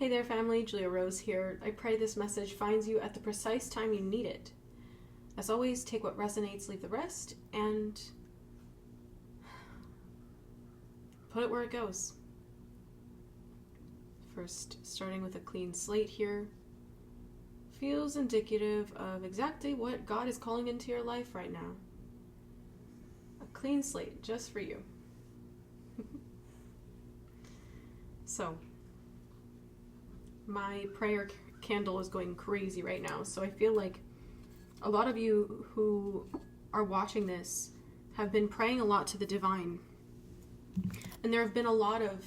Hey there, family. Julia Rose here. I pray this message finds you at the precise time you need it. As always, take what resonates, leave the rest, and put it where it goes. First, starting with a clean slate here. Feels indicative of exactly what God is calling into your life right now. A clean slate, just for you. So, my prayer candle is going crazy right now, so I feel like a lot of you who are watching this have been praying a lot to the divine. And there have been a lot of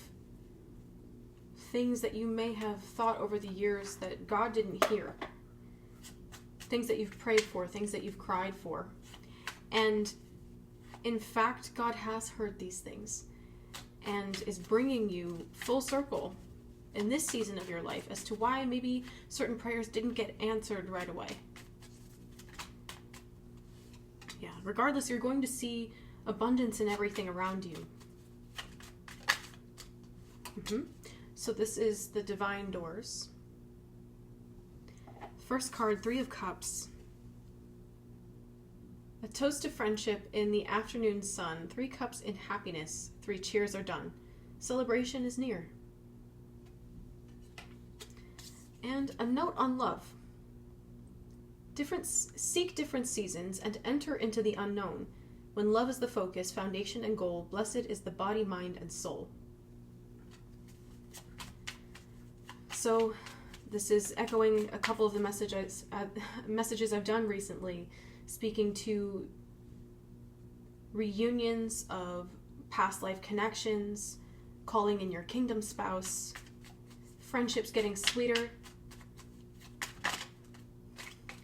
things that you may have thought over the years that God didn't hear. Things that you've prayed for, things that you've cried for. And in fact, God has heard these things and is bringing you full circle in this season of your life as to why maybe certain prayers didn't get answered right away. Yeah, regardless, you're going to see abundance in everything around you. So this is the Divine Doors. First card, 3 of Cups. A toast to friendship in the afternoon sun. 3 cups in happiness. 3 cheers are done. Celebration is near. And a note on love. Seek different seasons and enter into the unknown. When love is the focus, foundation, and goal, blessed is the body, mind, and soul. So this is echoing a couple of the messages I've done recently, speaking to reunions of past life connections, calling in your kingdom spouse, friendships getting sweeter.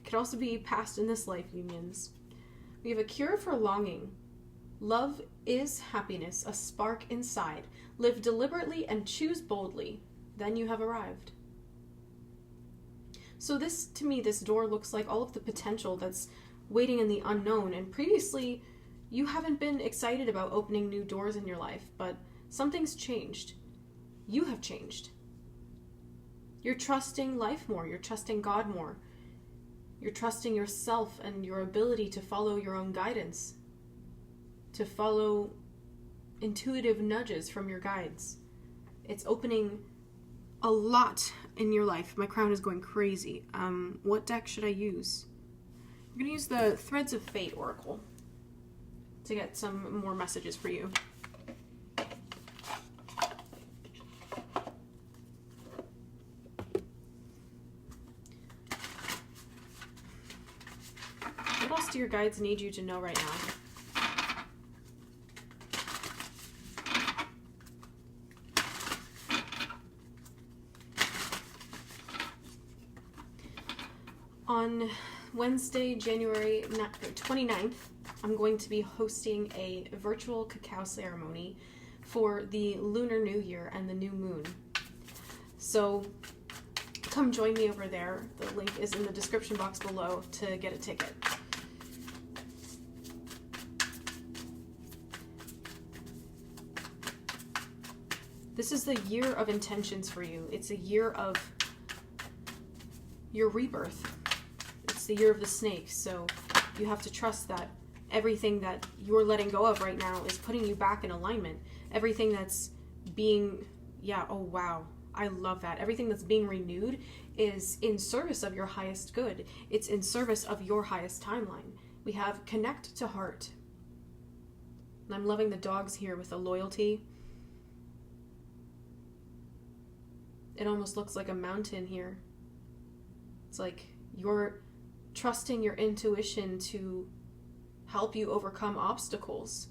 Could also be past in this life unions. We have a cure for longing. Love is happiness, a spark inside. Live deliberately and choose boldly. Then you have arrived. So this, to me, this door looks like all of the potential that's waiting in the unknown. And previously, you haven't been excited about opening new doors in your life, but something's changed. You have changed. You're trusting life more. You're trusting God more. You're trusting yourself and your ability to follow your own guidance, to follow intuitive nudges from your guides. It's opening a lot in your life. My crown is going crazy. What deck should I use? I'm going to use the Threads of Fate Oracle to get some more messages for you. What else do your guides need you to know right now? On Wednesday, January 29th, I'm going to be hosting a virtual cacao ceremony for the Lunar New Year and the new moon. So come join me over there. The link is in the description box below to get a ticket. This is the year of intentions for you. It's a year of your rebirth. It's the year of the snake, so you have to trust that everything that you're letting go of right now is putting you back in alignment. Everything that's being, oh wow, I love that. Everything that's being renewed is in service of your highest good. It's in service of your highest timeline. We have connect to heart. And I'm loving the dogs here with the loyalty. It almost looks like a mountain here. It's like you're trusting your intuition to help you overcome obstacles.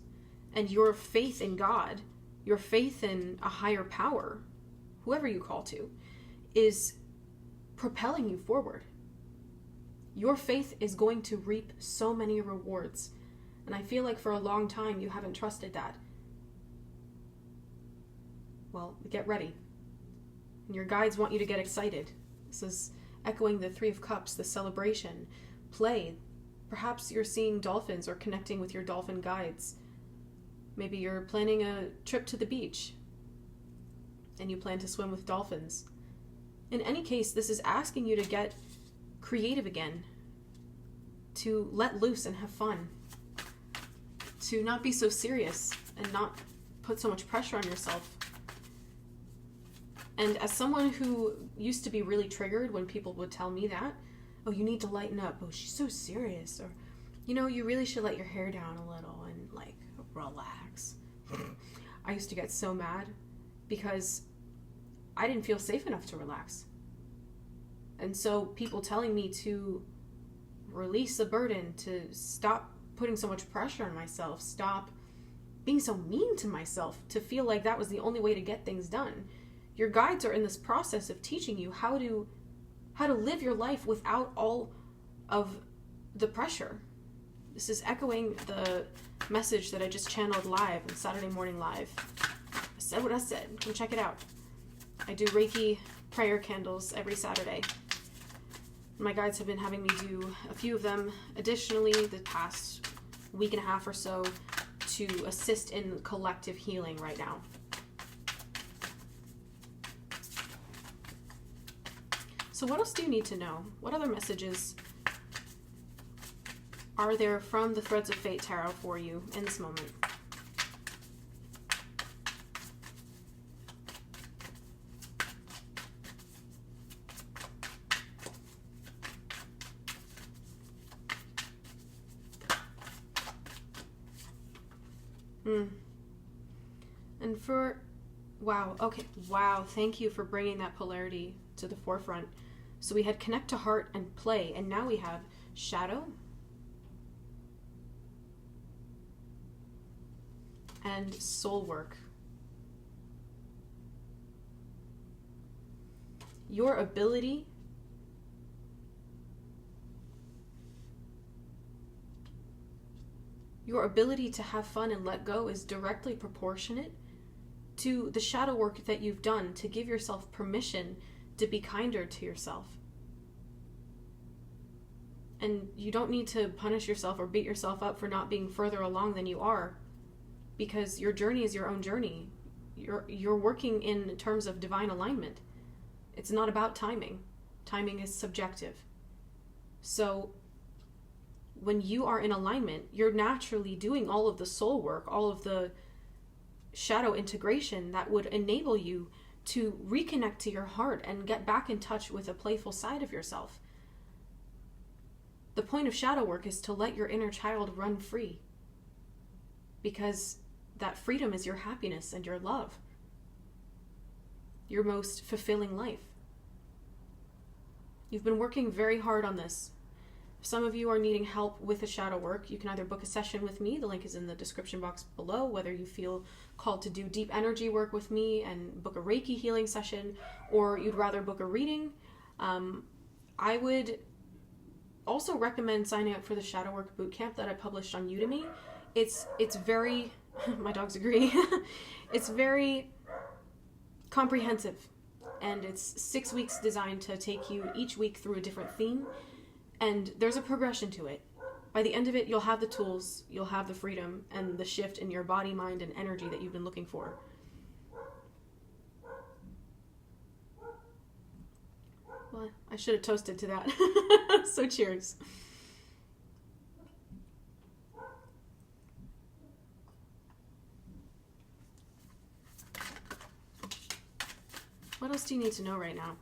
And your faith in God, your faith in a higher power, whoever you call to, is propelling you forward. Your faith is going to reap so many rewards. And I feel like for a long time you haven't trusted that. Well, get ready. And your guides want you to get excited. This is echoing the 3 of Cups, the celebration. Play. Perhaps you're seeing dolphins or connecting with your dolphin guides. Maybe you're planning a trip to the beach and you plan to swim with dolphins. In any case, this is asking you to get creative again, to let loose and have fun, to not be so serious and not put so much pressure on yourself. And as someone who used to be really triggered when people would tell me that, oh, you need to lighten up, oh, she's so serious, or, you know, you really should let your hair down a little and, like, relax. I used to get so mad because I didn't feel safe enough to relax. And so people telling me to release the burden, to stop putting so much pressure on myself, stop being so mean to myself, to feel like that was the only way to get things done. Your guides are in this process of teaching you how to live your life without all of the pressure. This is echoing the message that I just channeled live on Saturday Morning Live. I said what I said. Come check it out. I do Reiki prayer candles every Saturday. My guides have been having me do a few of them additionally the past week and a half or so to assist in collective healing right now. So what else do you need to know? What other messages are there from the Threads of Fate Tarot for you in this moment? And for, wow, okay, wow, thank you for bringing that polarity to the forefront. So we had connect to heart and play, and now we have shadow and soul work. Your ability to have fun and let go is directly proportionate to the shadow work that you've done to give yourself permission to be kinder to yourself. And you don't need to punish yourself or beat yourself up for not being further along than you are, because your journey is your own journey. You're working in terms of divine alignment. It's not about timing. Timing is subjective. So when you are in alignment, you're naturally doing all of the soul work, all of the shadow integration that would enable you to reconnect to your heart and get back in touch with a playful side of yourself. The point of shadow work is to let your inner child run free, because that freedom is your happiness and your love, your most fulfilling life. You've been working very hard on this. If some of you are needing help with the shadow work, you can either book a session with me, the link is in the description box below, whether you feel called to do deep energy work with me and book a Reiki healing session, or you'd rather book a reading. I would also recommend signing up for the Shadow Work Bootcamp that I published on Udemy. It's very, my dogs agree, it's very comprehensive, and it's 6 weeks designed to take you each week through a different theme. And there's a progression to it. By the end of it, you'll have the tools, you'll have the freedom, and the shift in your body, mind, and energy that you've been looking for. Well, I should have toasted to that. So cheers. What else do you need to know right now?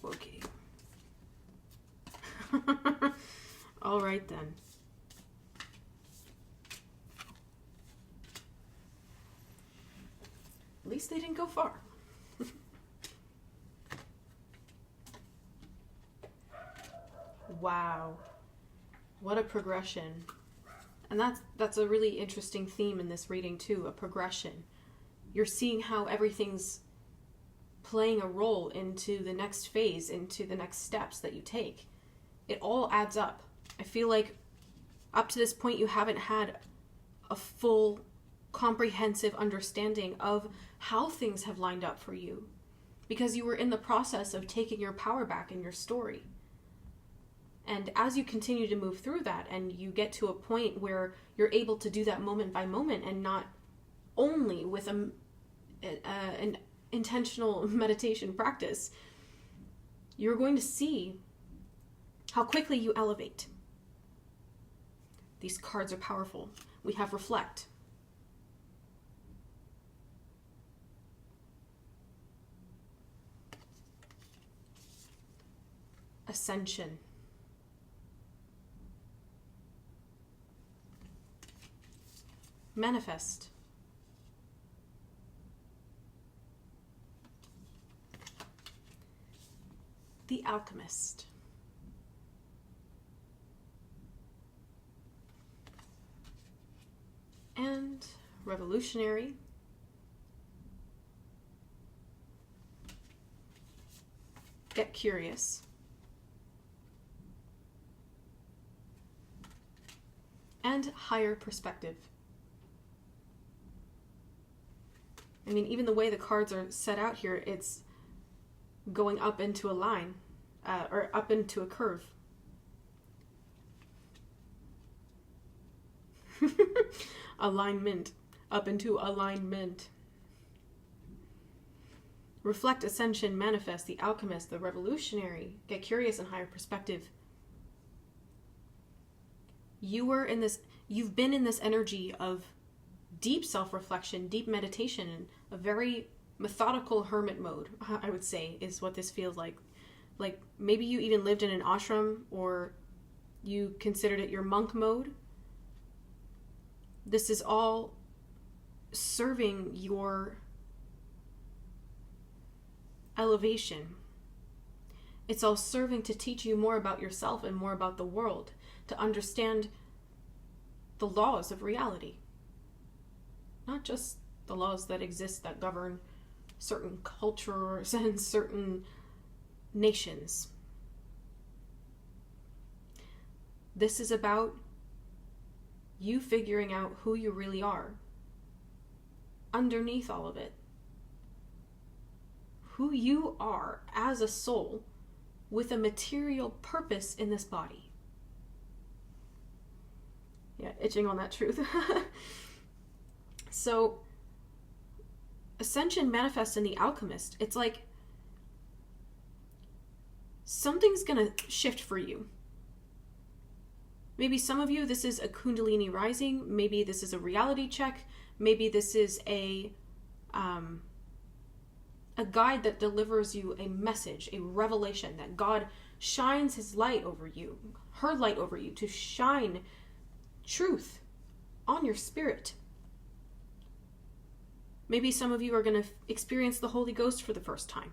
Okay. All right then. At least they didn't go far. Wow. What a progression. And that's a really interesting theme in this reading too, a progression. You're seeing how everything's playing a role into the next phase, into the next steps that you take. It all adds up. I feel like up to this point you haven't had a full, comprehensive understanding of how things have lined up for you, because you were in the process of taking your power back in your story. And as you continue to move through that and you get to a point where you're able to do that moment by moment and not only with an intentional meditation practice, you're going to see how quickly you elevate. These cards are powerful. We have reflect. Ascension. Manifest. The Alchemist. And Revolutionary. Get Curious. And Higher Perspective. I mean, even the way the cards are set out here, it's going up into a line, or up into a curve. Alignment. Up into alignment. Reflect, Ascension, Manifest, the Alchemist, the Revolutionary, Get Curious, and Higher Perspective. You've been in this energy of deep self-reflection, deep meditation, and a very methodical hermit mode, I would say, is what this feels like. Like, maybe you even lived in an ashram, or you considered it your monk mode. This is all serving your elevation. It's all serving to teach you more about yourself and more about the world, to understand the laws of reality. Not just the laws that exist that govern certain cultures and certain nations. This is about you figuring out who you really are underneath all of it. Who you are as a soul with a material purpose in this body. Yeah, itching on that truth. So, Ascension, Manifest, and the Alchemist, it's like something's gonna shift for you. Maybe some of you, this is a Kundalini rising. Maybe this is a reality check. Maybe this is a guide that delivers you a message, a revelation, that God shines his light over you, her light over you, to shine truth on your spirit. Maybe some of you are going to experience the Holy Ghost for the first time.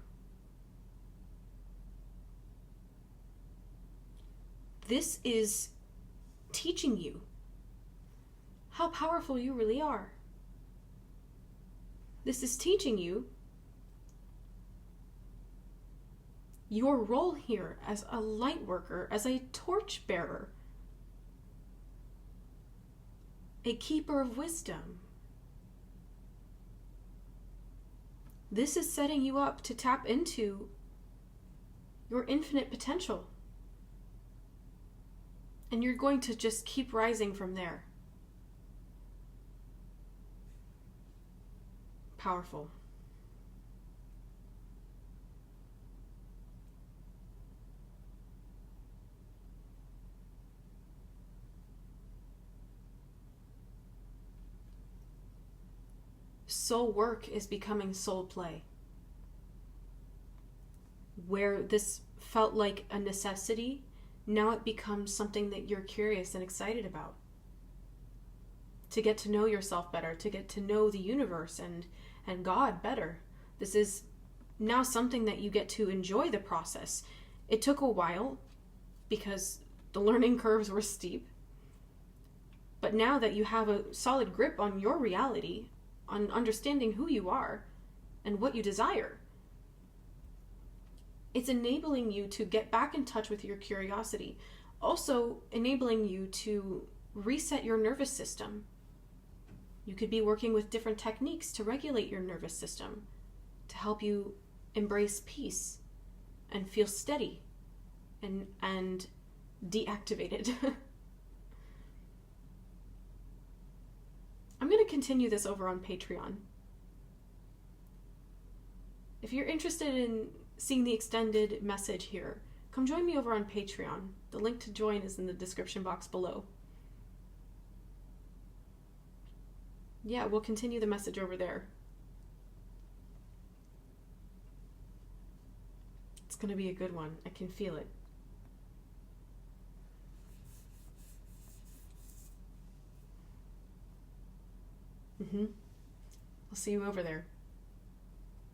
This is teaching you how powerful you really are. This is teaching you your role here as a light worker, as a torch bearer, a keeper of wisdom. This is setting you up to tap into your infinite potential. And you're going to just keep rising from there. Powerful. Soul work is becoming soul play. Where this felt like a necessity, now it becomes something that you're curious and excited about. To get to know yourself better, to get to know the universe and God better. This is now something that you get to enjoy the process. It took a while because the learning curves were steep. But now that you have a solid grip on your reality, on understanding who you are and what you desire, it's enabling you to get back in touch with your curiosity. Also enabling you to reset your nervous system. You could be working with different techniques to regulate your nervous system, to help you embrace peace and feel steady and deactivated. I'm going to continue this over on Patreon. If you're interested in seeing the extended message here, come join me over on Patreon. The link to join is in the description box below. Yeah, we'll continue the message over there. It's going to be a good one. I can feel it. I'll see you over there.